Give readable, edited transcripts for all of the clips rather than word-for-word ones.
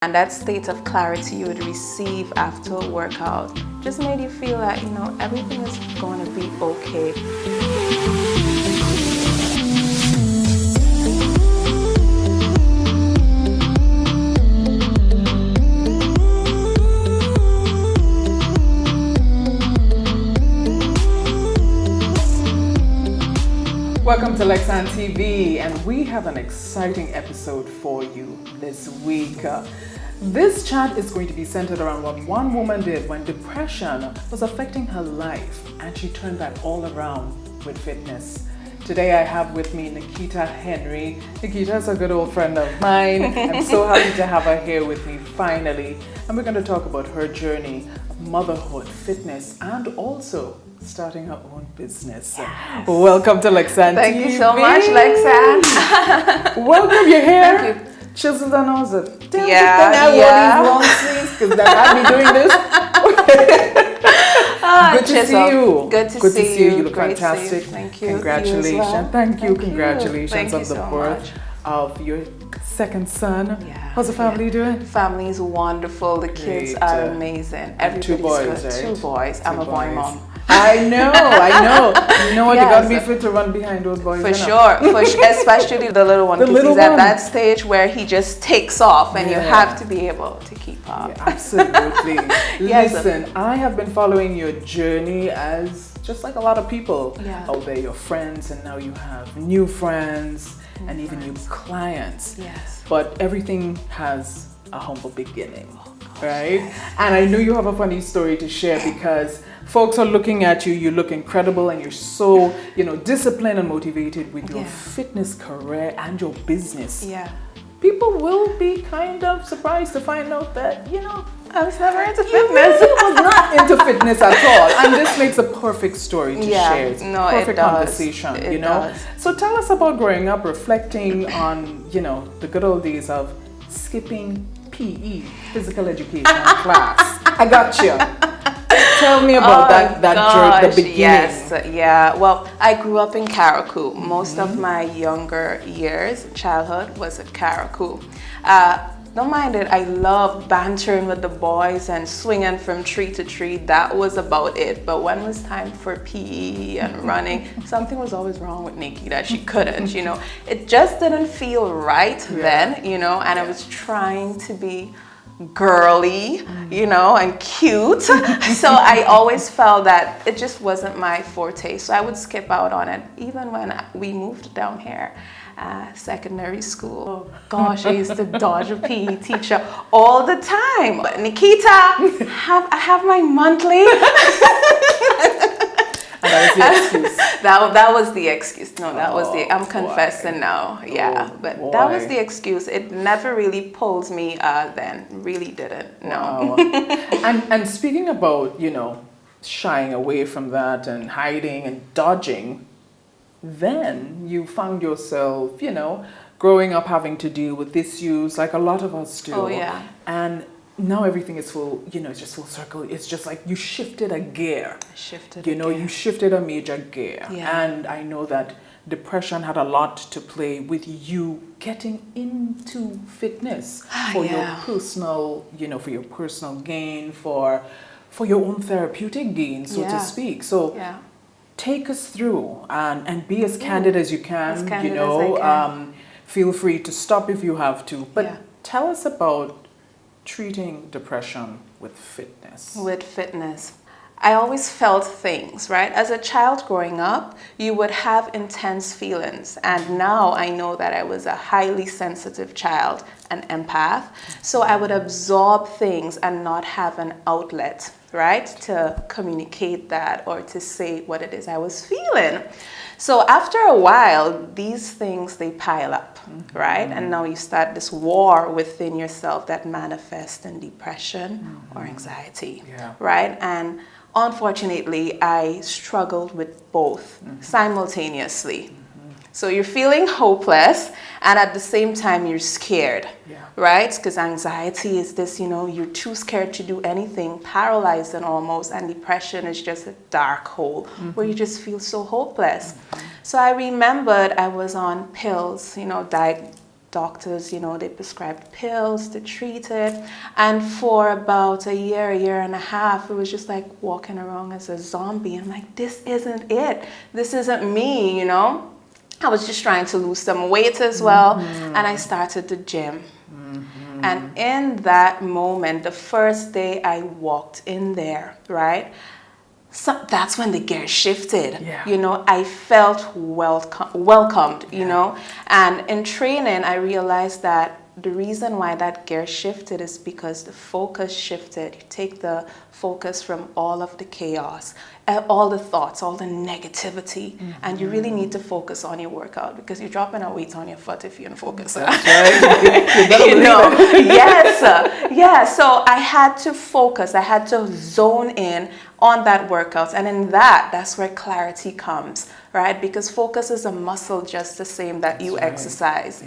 And that state of clarity you would receive after a workout just made you feel that, everything is going to be okay. Welcome to Lexan TV, and we have an exciting episode for you this week. This chat is going to be centered around what one woman did when depression was affecting her life, and she turned that all around with fitness. Today I have with me Nikieta Henry. Nikieta is a good old friend of mine. I'm so happy to have her here with me finally. And we're going to talk about her journey of motherhood, fitness, and also starting her own business. Yes. Welcome to Lexan TV. Thank you so much, Lexan. Welcome, you're here. Thank you. Chiseled and all that. Yeah. I wore these long sleeves because that had me doing this. Good to see you. Good to see you. You look Great fantastic. Thank you. Congratulations. You as well. Thank you. Congratulations on the so birth much. of your second son. Yeah. How's the family doing? Family's wonderful. The kids Great. are amazing. Everybody's boys, good. right? 2 boys. I'm a boy mom. I know. You know what? Yes. You gotta be fit to run behind those boys. For sure, especially the little one, because he's at that stage where he just takes off and you have to be able to keep up. Yeah, absolutely. Yes. Listen, I have been following your journey as just like a lot of people out there, your friends, and now you have new friends and even new clients. Yes. But everything has a humble beginning, right? And I know you have a funny story to share because folks are looking at you, you look incredible, and you're so, disciplined and motivated with your fitness career and your business. Yeah. People will be kind of surprised to find out that, I was never into you fitness. really was not into fitness at all. And this makes a perfect story to share. It's a perfect conversation, It does. So tell us about growing up, reflecting on, the good old days of skipping PE, physical education class. I got you. Tell me about that journey, the beginning. Yes, yeah. Well, I grew up in Carriacou. Most of my younger years, childhood, was at Carriacou. Don't mind it, I loved bantering with the boys and swinging from tree to tree. That was about it. But when it was time for PE and running, something was always wrong with Nikki that she couldn't, It just didn't feel right then, and I was trying to be girly, and cute. So I always felt that it just wasn't my forte. So I would skip out on it. Even when we moved down here, secondary school. Oh gosh, I used to dodge a PE teacher all the time. But Nikieta, I have my monthly. And that was the excuse. That was the excuse. No, that was I'm confessing now. Yeah, but that was the excuse. It never really pulled me then. Really didn't. No. Wow. And speaking about, shying away from that and hiding and dodging, then you found yourself, growing up having to deal with issues like a lot of us do. Oh, yeah. And now everything is full, it's just full circle. It's just like you shifted a gear. You shifted a major gear. Yeah. And I know that depression had a lot to play with you getting into fitness for your personal, for your personal gain, for your own therapeutic gain, so to speak. So take us through and be as candid as you can. As candid as I can. Feel free to stop if you have to. But tell us about treating depression with fitness. With fitness. I always felt things, right? As a child growing up, you would have intense feelings. And now I know that I was a highly sensitive child, an empath. So I would absorb things and not have an outlet, right? To communicate that or to say what it is I was feeling. So after a while, these things, they pile up, right? And now you start this war within yourself that manifests in depression or anxiety, right? And unfortunately, I struggled with both simultaneously. So you're feeling hopeless, and at the same time, you're scared, right? Because anxiety is this, you're too scared to do anything, paralyzed and almost, and depression is just a dark hole where you just feel so hopeless. So I remembered I was on pills, doctors, they prescribed pills to treat it. And for about a year and a half, it was just like walking around as a zombie. I'm like, this isn't it. This isn't me, I was just trying to lose some weight as well. And I started the gym. And in that moment, the first day I walked in there, right? So that's when the gear shifted. Yeah. I felt welcomed, And in training, I realized that the reason why that gear shifted is because the focus shifted. You take the focus from all of the chaos, all the thoughts, all the negativity, and you really need to focus on your workout because you're dropping a weight on your foot if you don't focus. That's right. Yes. Yeah, so I had to focus. I had to zone in on that workout. And in that's where clarity comes, right? Because focus is a muscle just the same that you exercise,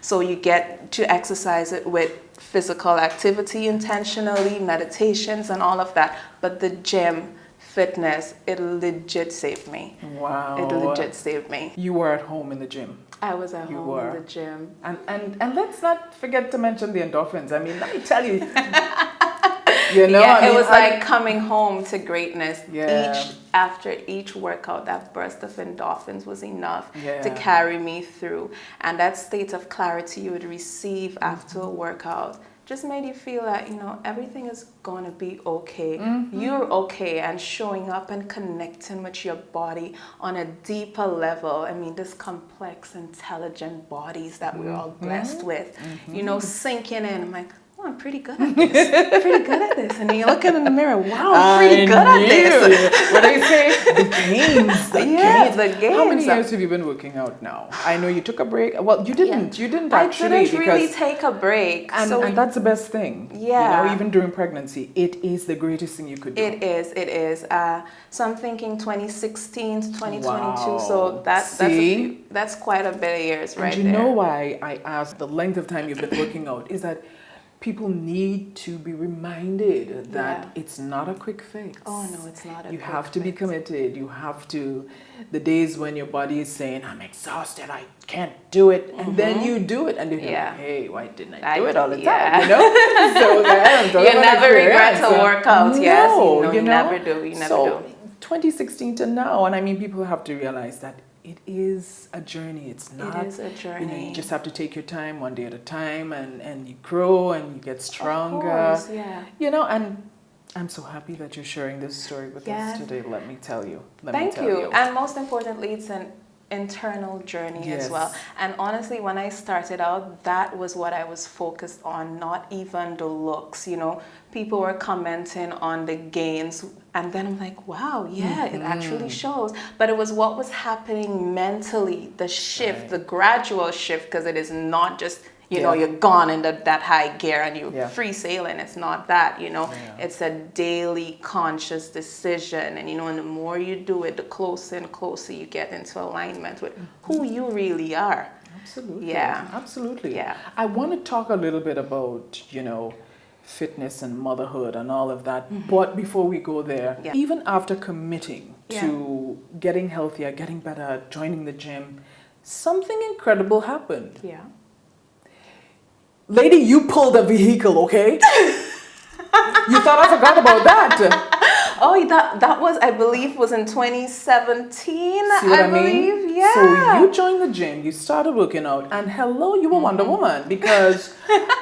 So you get to exercise it with physical activity intentionally, meditations and all of that. But the gym, fitness, it legit saved me. Wow. It legit saved me. You were at home in the gym. I was at home in the gym. And let's not forget to mention the endorphins. I mean, let me tell you. It was like coming home to greatness. Yeah. After each workout, that burst of endorphins was enough to carry me through. And that state of clarity you would receive after a workout just made you feel that, everything is going to be okay. You're okay, and showing up and connecting with your body on a deeper level. I mean, this complex, intelligent bodies that we're all blessed with, sinking in. I'm like, I'm pretty good at this. And you look in the mirror, wow, I'm pretty good at this. What do you say? The games. The games. How many years have you been working out now? I know you took a break. Well, you didn't. You didn't actually. I didn't really take a break. And that's the best thing. Yeah. Even during pregnancy, it is the greatest thing you could do. It is. So I'm thinking 2016 to 2022. Wow. So that's quite a bit of years, right? And you know why I asked the length of time you've been working out is that people need to be reminded that it's not a quick fix. Oh, no, it's not a quick fix. You have to be committed. You have to, the days when your body is saying, I'm exhausted, I can't do it. And then you do it. And then you're like, hey, why didn't I do it all the time? So you never regret a workout, yes. You never do. You never do. 2016 to now, and I mean, people have to realize that it is a journey. It's not. It is a journey. You just have to take your time, one day at a time, and you grow and you get stronger. Of course, yeah. And I'm so happy that you're sharing this story with us today. Let me tell you. Thank you. And most importantly, it's an internal journey as well. And honestly, when I started out, that was what I was focused on, not even the looks. People were commenting on the gains, and then I'm like, wow, it actually shows. But it was what was happening mentally, the shift, the gradual shift, because it is not just you're gone in that high gear and you're free sailing. It's not that, It's a daily conscious decision. And, and the more you do it, the closer and closer you get into alignment with who you really are. Absolutely. Yeah. Absolutely. Yeah. I want to talk a little bit about, fitness and motherhood and all of that. But before we go there, even after committing to getting healthier, getting better, joining the gym, something incredible happened. Yeah. Lady, you pulled a vehicle, okay? You thought I forgot about that. Oh, that was, I believe, was in 2017. See what I mean? Believe? Yeah. So you joined the gym, you started working out, and hello, you were Wonder Woman, because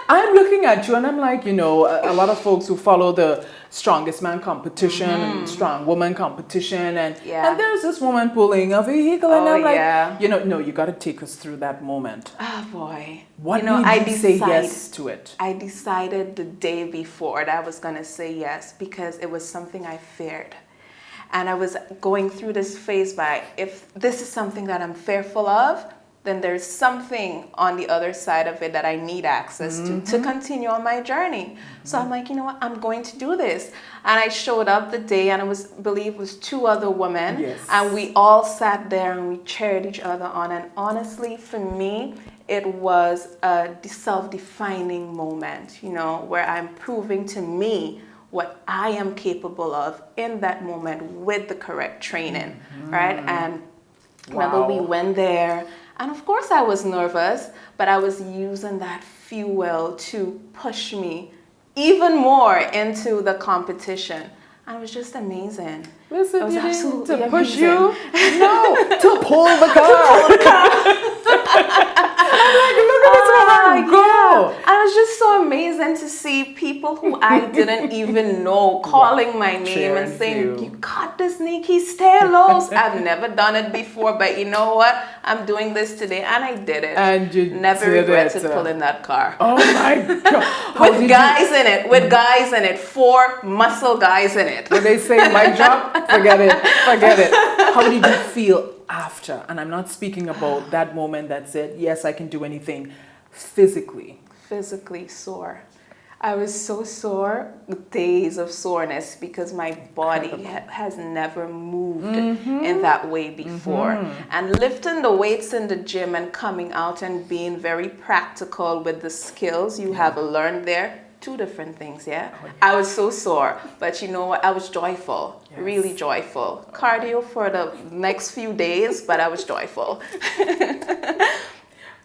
I'm looking at you and I'm like, a lot of folks who follow the strongest man competition and strong woman competition, and there's this woman pulling a vehicle, and I'm like, no, you got to take us through that moment. Oh boy. What made you say yes to it? I decided the day before that I was going to say yes because it was something I feared. And I was going through this phase by, if this is something that I'm fearful of, then there's something on the other side of it that I need access to continue on my journey. So I'm like, you know what, I'm going to do this. And I showed up the day, and I believe it was 2 other women. And we all sat there and we cheered each other on. And honestly, for me, it was a self-defining moment, where I'm proving to me what I am capable of in that moment with the correct training, right? And remember, we went there And of course I was nervous, but I was using that fuel to push me even more into the competition. And it was just amazing. Listen, It was you didn't absolutely to push amazing. you? No, to pull the car. I'm like, look at this woman go. Yeah. And it was just so amazing to see people who I didn't even know calling my name Cheering and saying, you. "You got this, Nikki, stay low." I've never done it before, but you know what? I'm doing this today, and I did it. And you never did regretted it. pulling that car. Oh my God. How With did guys in it, with guys in it, 4 muscle guys in it. When they say mic drop, forget it. Forget it. How did you feel after? And I'm not speaking about that moment that said, yes, I can do anything. Physically. Physically sore. I was so sore, days of soreness, because my body has never moved in that way before. And lifting the weights in the gym and coming out and being very practical with the skills you have learned there, 2 different things, yeah? I was so sore, but you know what? I was joyful, really joyful. Cardio for the next few days, but I was joyful.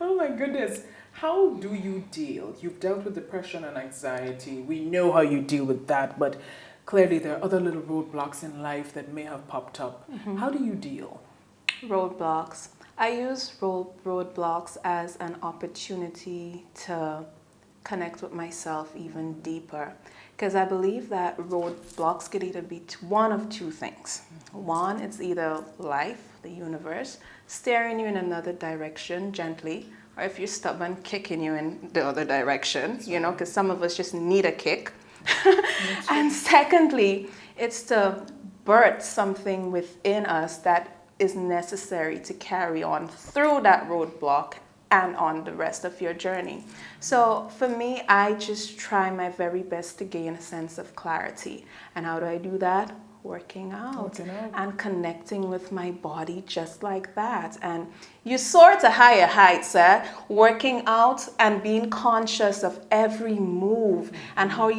Oh my goodness. How do you deal? You've dealt with depression and anxiety. We know how you deal with that, but clearly there are other little roadblocks in life that may have popped up. How do you deal? Roadblocks. I use roadblocks as an opportunity to connect with myself even deeper, because I believe that roadblocks could either be one of 2 things. One, it's either life, the universe, steering you in another direction gently, or if you're stubborn, kicking you in the other direction, you know, because some of us just need a kick. And secondly, it's to birth something within us that is necessary to carry on through that roadblock and on the rest of your journey. So for me, I just try my very best to gain a sense of clarity. And how do I do that? Working out and connecting with my body just like that. And you soar to higher heights, working out and being conscious of every move and how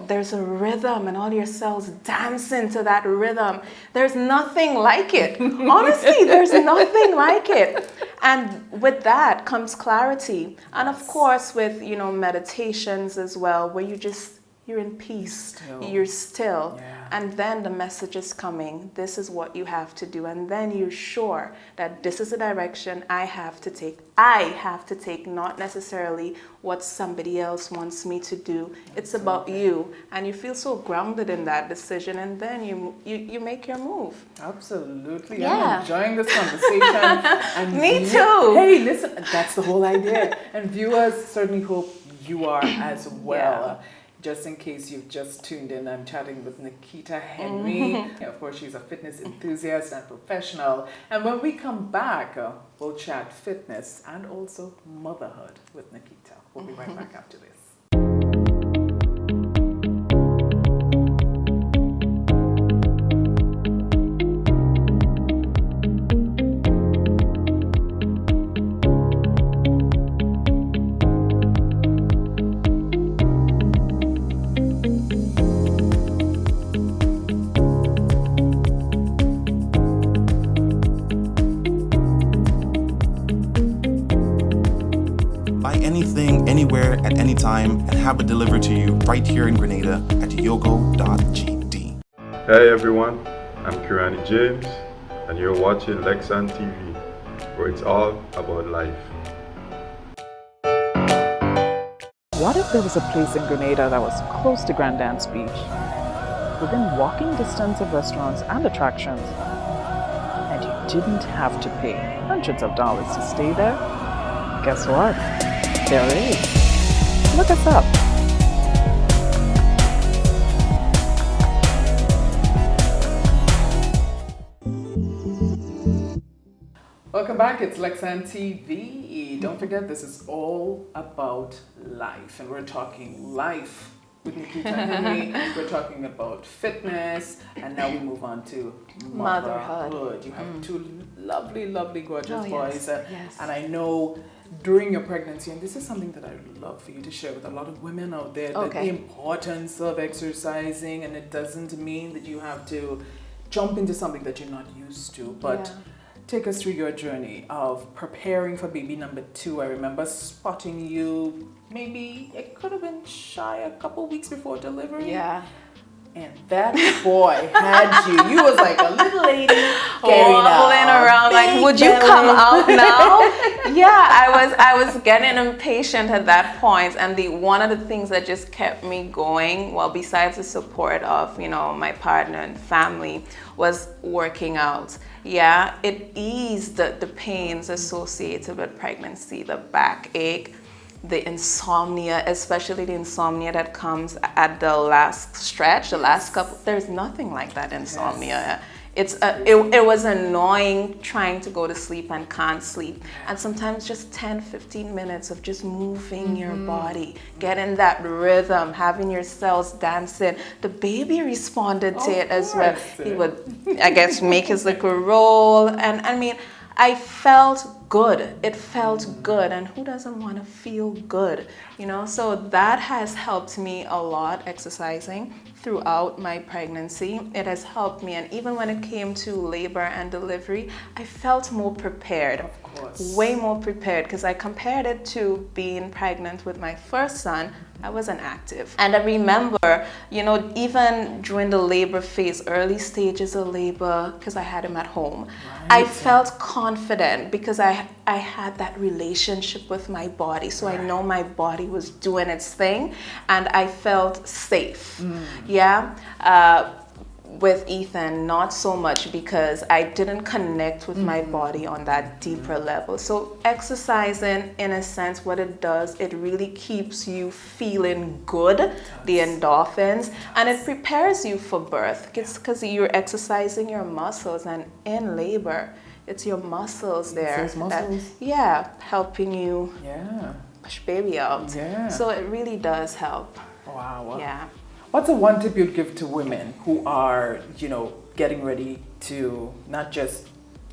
there's a rhythm and all your cells dance into that rhythm. There's nothing like it. Honestly, there's nothing like it. And with that comes clarity. And of course, with, you know, meditations as well, where you're in peace, you're still, and then the message is coming, this is what you have to do, and then you're sure that this is the direction I have to take, not necessarily what somebody else wants me to do. It's about you, and you feel so grounded in that decision, and then you make your move. Absolutely. I'm enjoying this conversation. And me too. Hey, listen, that's the whole idea. And viewers, certainly hope you are as well. Just in case you've just tuned in, I'm chatting with Nikieta Henry. Of course, she's a fitness enthusiast and professional. And when we come back, we'll chat fitness and also motherhood with Nikieta. We'll be right back after this. Anything, anywhere, at any time, and have it delivered to you right here in Grenada at yogo.gd. Hey everyone, I'm Kirani James, and you're watching Lexan TV, where it's all about life. What if there was a place in Grenada that was close to Grand Dance Beach, within walking distance of restaurants and attractions, and you didn't have to pay hundreds of dollars to stay there? Guess what? There it is. Look us up. Welcome back. It's Lexan TV. Don't forget, this is all about life, and we're talking life with Nikieta Henry. We're talking about fitness, and now we move on to motherhood. You have 2 lovely, lovely, gorgeous boys, and I know during your pregnancy, and this is something that I would love for you to share with a lot of women out there, the importance of exercising, and it doesn't mean that you have to jump into something that you're not used to, but take us through your journey of preparing for baby number 2. I remember spotting you, maybe it could have been shy a couple weeks before delivery. Yeah. And that boy had you. You was like a little lady wobbling around like, would you come out now? Yeah, I was getting impatient at that point, and one of the things that just kept me going, well, besides the support of my partner and family, was working out. Yeah, it eased the pains associated with pregnancy, the backache, the insomnia, especially the insomnia that comes at the last stretch, the last couple. There's nothing like that insomnia. Yes. It was annoying trying to go to sleep and can't sleep. And sometimes just 10-15 minutes of just moving your body, getting that rhythm, having your cells dancing. The baby responded to it as well. He would, I guess, make his little roll. And I mean, I felt good. It felt good, and who doesn't want to feel good? So that has helped me a lot, exercising throughout my pregnancy. It has helped me, and even when it came to labor and delivery, I felt more prepared. Of course. Way more prepared, because I compared it to being pregnant with my first son. I wasn't active. And I remember, even during the labor phase, early stages of labor, because I had him at home, I felt confident because I had that relationship with my body. So I know my body was doing its thing, and I felt safe. Yeah. With Ethan, not so much, because I didn't connect with my body on that deeper level. So exercising, in a sense, what it does, it really keeps you feeling good, the endorphins, and it prepares you for birth. It's because you're exercising your muscles, and in labor, it's your muscles there. Helping you push baby out. Yeah. So it really does help. Wow. Yeah. What's the one tip you'd give to women who are, getting ready to not just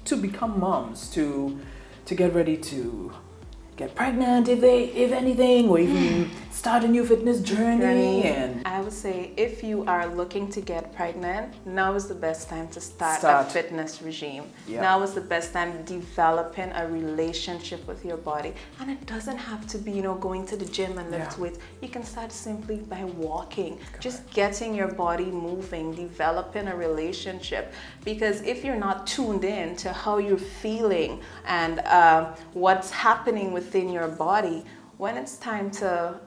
to become moms, to get ready to get pregnant, if anything, or even start a new fitness journey? And I would say, if you are looking to get pregnant, now is the best time to start a fitness regime. Yep. Now is the best time developing a relationship with your body. And it doesn't have to be, going to the gym and lift weights. You can start simply by walking, just getting your body moving, developing a relationship. Because if you're not tuned in to how you're feeling and what's happening within your body, when it's time to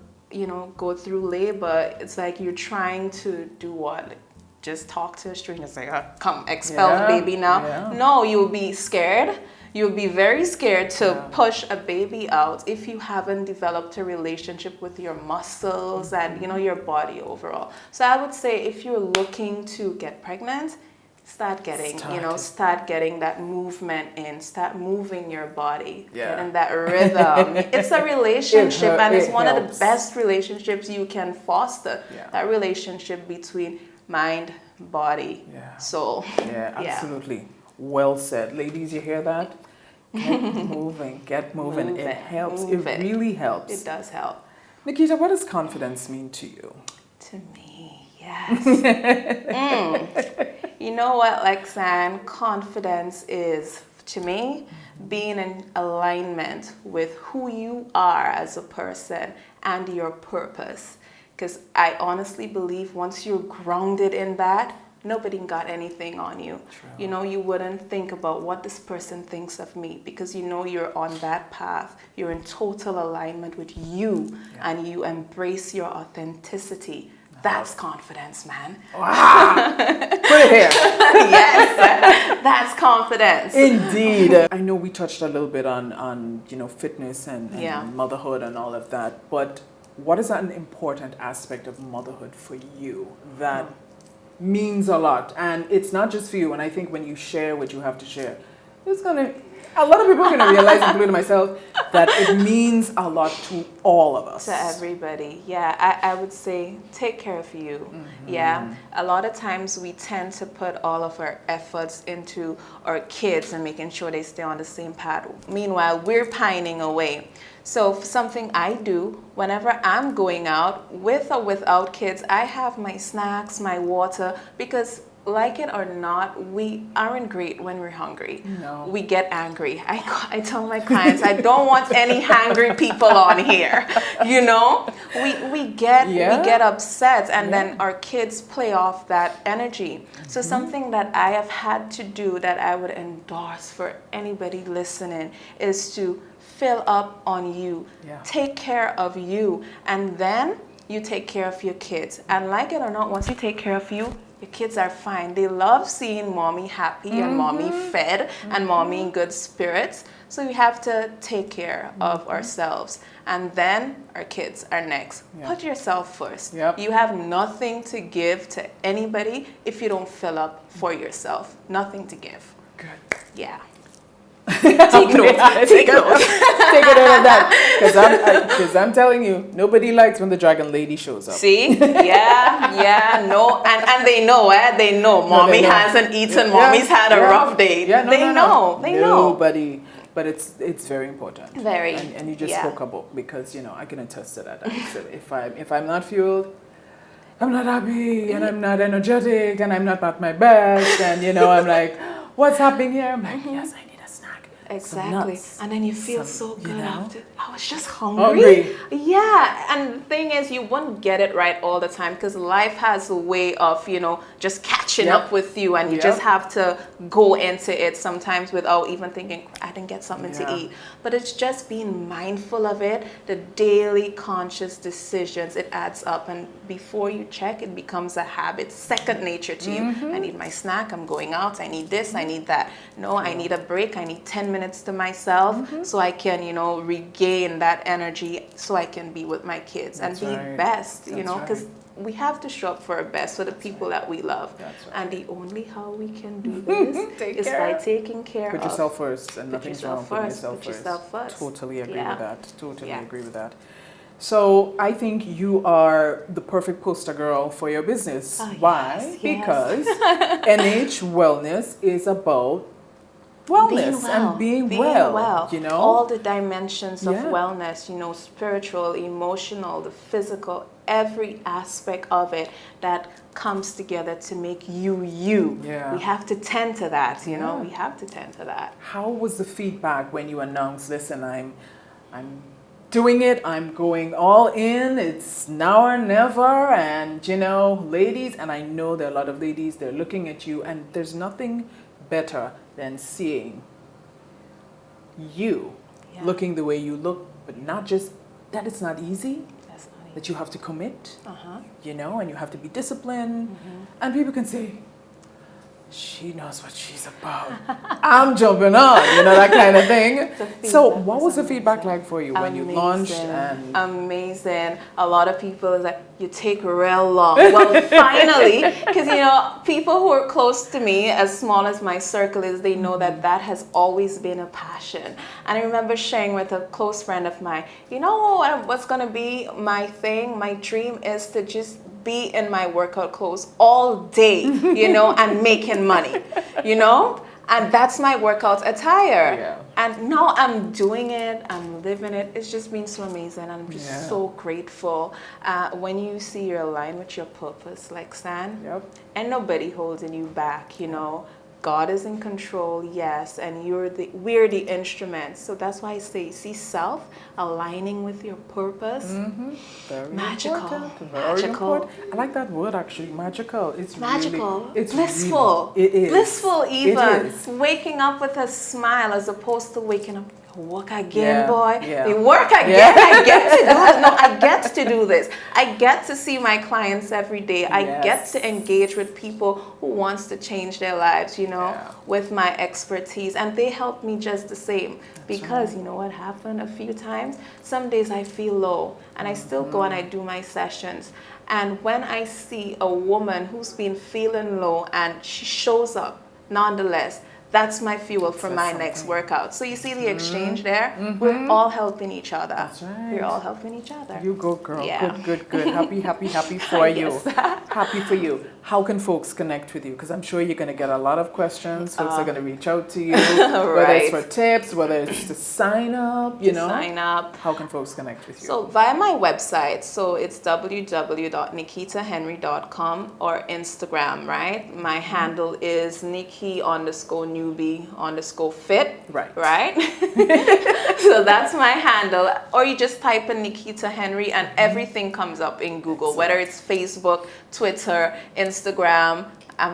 go through labor, it's like you're trying to do what? Just talk to a stranger and say, come expel the baby now. Yeah. No, you'll be scared. You'll be very scared to push a baby out if you haven't developed a relationship with your muscles and your body overall. So I would say, if you're looking to get pregnant, start getting that movement in. Start moving your body, getting that rhythm. It's a relationship, and it's one of the best relationships you can foster. That relationship between mind, body, soul. Yeah, absolutely. Well said. Ladies, you hear that? Get moving, get moving. It helps. It really helps. It does help. Nikieta, what does confidence mean to you? To me, yes. You know what, Lexanne? Confidence is, to me, being in alignment with who you are as a person and your purpose. Because I honestly believe once you're grounded in that, nobody got anything on you. True. You wouldn't think about what this person thinks of me, because you're on that path. You're in total alignment with you, and you embrace your authenticity. That's confidence, man. Wow. Put it here. Yes, that's confidence. Indeed. I know we touched a little bit on fitness and motherhood and all of that, but what is an important aspect of motherhood for you that means a lot? And it's not just for you, and I think when you share what you have to share, a lot of people are going to realize, including myself, that it means a lot to all of us. To everybody. Yeah, I would say take care of you. Yeah, a lot of times we tend to put all of our efforts into our kids and making sure they stay on the same path. Meanwhile, we're pining away. So something I do whenever I'm going out, with or without kids, I have my snacks, my water, because like it or not, we aren't great when we're hungry. No. We get angry. I tell my clients, I don't want any hangry people on here. You know, we get upset, and then our kids play off that energy. So something that I have had to do that I would endorse for anybody listening is to fill up on you, take care of you, and then you take care of your kids. And like it or not, once you take care of you, your kids are fine. They love seeing mommy happy and mommy fed and mommy in good spirits. So we have to take care of ourselves. And then our kids are next. Put yourself first. You have nothing to give to anybody if you don't fill up for yourself. Nothing to give. Good. Yeah. Take note. Take note of that, because I'm telling you, nobody likes when the dragon lady shows up. See, no, and they know, they know. Mommy hasn't eaten. Mommy's had a rough day. They know. Nobody, but it's very important. Very, and you just spoke about, because I can attest to that. If I'm not fueled, I'm not happy, and I'm not energetic, and I'm not at my best, and I'm like, what's happening here? I'm like, yes, I need a snack. Exactly. And then you feel so good after. I was just hungry. Yeah. And the thing is, you won't get it right all the time, because life has a way of, just catching up with you, and you just have to go into it sometimes without even thinking, I didn't get something to eat. But it's just being mindful of it, the daily conscious decisions, it adds up. And before you check, it becomes a habit, second nature to you. I need my snack, I'm going out, I need this, I need that. No, I need a break, I need 10 minutes to myself so I can, regain that energy so I can be with my kids and be best, because we have to show up for our best for the people that we love. And the only how we can do this is by taking care Put yourself first, and nothing's wrong with Put yourself first. Totally agree with that. Totally agree with that. So I think you are the perfect poster girl for your business. Why? Because NH Wellness is about wellness and being well. All the dimensions of wellness, spiritual, emotional, the physical, every aspect of it that comes together to make you. We have to tend to that, we have to tend to that. How was the feedback when you announced, listen, I'm doing it, I'm going all in, it's now or never, and ladies, and I know there are a lot of ladies, they're looking at you, and there's nothing better than seeing you looking the way you look, but not just that, it's not easy, that you have to commit, and you have to be disciplined, and people can say, she knows what she's about. I'm jumping on, that kind of thing. So what was the feedback like for you when you launched? Amazing. A lot of people is like, you take real long. Well, finally, because, people who are close to me, as small as my circle is, they know that has always been a passion. And I remember sharing with a close friend of mine, what's going to be my thing? My dream is to just be in my workout clothes all day, and making money, and that's my workout attire. And now I'm doing it, I'm living it. It's just been so amazing. I'm just so grateful. When you see you're aligned with your purpose, like San, and nobody holding you back, God is in control, yes, and we're the instruments. So that's why I say, see self aligning with your purpose. Very magical. Important. Very important. I like that word, actually, magical. It's magical. Really, it's blissful. Really, it is. Blissful even. It is. Waking up with a smile as opposed to waking up, work again, boy. Yeah. They work again. I get to do it. No, I get to do this. I get to see my clients every day. I get to engage with people who wants to change their lives, with my expertise. And they help me just the same. Because you know what happened a few times? Some days I feel low and I still go and I do my sessions. And when I see a woman who's been feeling low and she shows up, nonetheless, that's my fuel for my next workout. So you see the exchange there? We're all helping each other. That's right. We're all helping each other. You go, girl. Yeah. Good. Happy for you. Yes. Happy for you. How can folks connect with you? Because I'm sure you're going to get a lot of questions. Folks are going to reach out to you, whether it's for tips, whether it's to sign up, you know. Sign up. How can folks connect with you? So via my website, so it's www.nikitahenry.com or Instagram, right? My handle is Nikki_newbie_fit. Right. So that's my handle. Or you just type in Nikieta Henry and everything comes up in Google, whether it's Facebook, Twitter, Instagram. I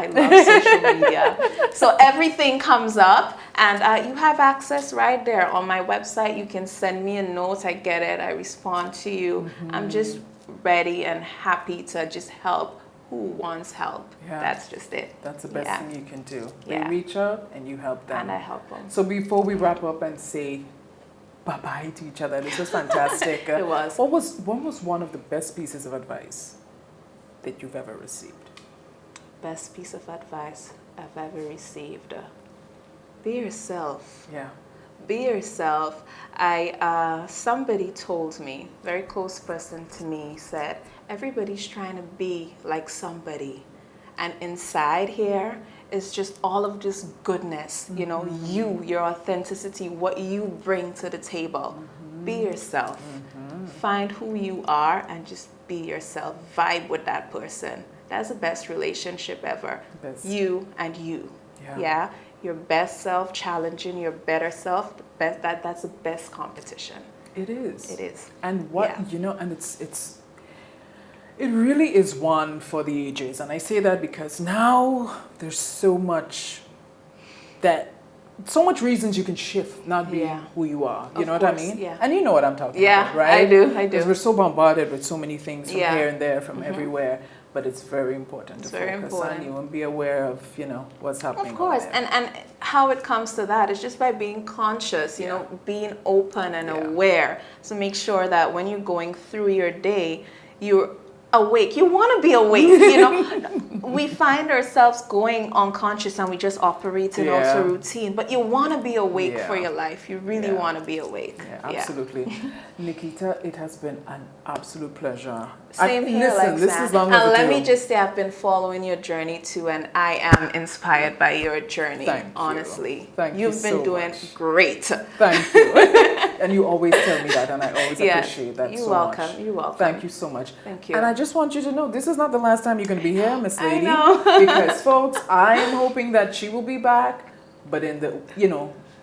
love social media. So everything comes up and you have access right there on my website. You can send me a note. I get it. I respond to you. I'm just ready and happy to just help who wants help. Yeah. That's just it. That's the best thing you can do. They Yeah. reach out and you help them. And I help them. So before we wrap up and say bye-bye to each other, this was fantastic. It was. What was one of the best pieces of advice that you've ever received? Best piece of advice I've ever received. Be yourself. Yeah. Be yourself. Somebody told me, very close person to me, said, everybody's trying to be like somebody. And inside here is just all of this goodness, you know, your authenticity, what you bring to the table. Be yourself. Find who you are and just be yourself. Vibe with that person. That's the best relationship ever. Best. You and you. Yeah. Your best self, challenging your better self, that's the best competition. It is. It is. And and it really is one for the ages. And I say that because now there's so much reasons you can shift, not be who you are. You know what I mean? Yeah. And you know what I'm talking about, right? I do. Because we're so bombarded with so many things from here and there, from everywhere. But it's very important to focus on you and be aware of, what's happening. Of course. out there. And how it comes to that is just by being conscious, you know, being open and aware. So make sure that when you're going through your day, you're awake. You want to be awake, you know. We find ourselves going unconscious and we just operate in auto routine, but you want to be awake for your life. You really want to be awake. Yeah, absolutely. Nikieta, it has been an absolute pleasure. Same here, listen, this is long and overdue. let me just say I've been following your journey too, and I am inspired by your journey. Thank you. Honestly. Thank you You've been so doing much. great. Thank you. And you always tell me that, and I always appreciate that so much. You're welcome. Thank you so much. Thank you. And I just want you to know, this is not the last time you're going to be here, Miss Lady. I know. Because, folks, I am hoping that she will be back, but in the,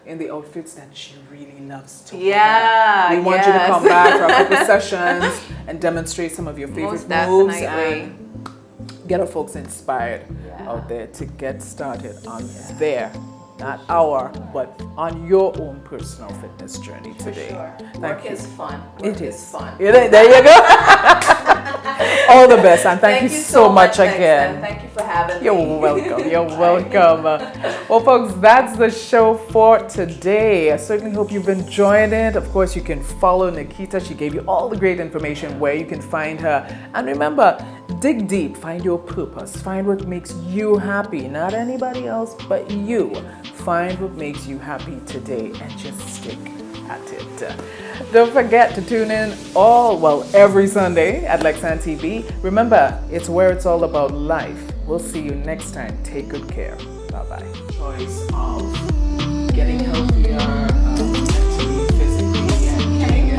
in the outfits that she really loves to wear. We want you to come back for a couple sessions and demonstrate some of your favorite moves and get our folks inspired out there to get started on not our, but on your own personal fitness journey today. Sure. Thank you. Is fun. It is fun. There you go. All the best, and thank you so much again. Thank you for having me. You're welcome. You're welcome. Well, folks, that's the show for today. I certainly hope you've enjoyed it. Of course, you can follow Nikieta. She gave you all the great information where you can find her. And remember, dig deep. Find your purpose. Find what makes you happy. Not anybody else, but you. Find what makes you happy today and just stick at it. Don't forget to tune in every Sunday at Lexan TV. Remember, it's where it's all about life. We'll see you next time. Take good care. Bye-bye. Choice of getting healthier, mentally, physically, and getting it.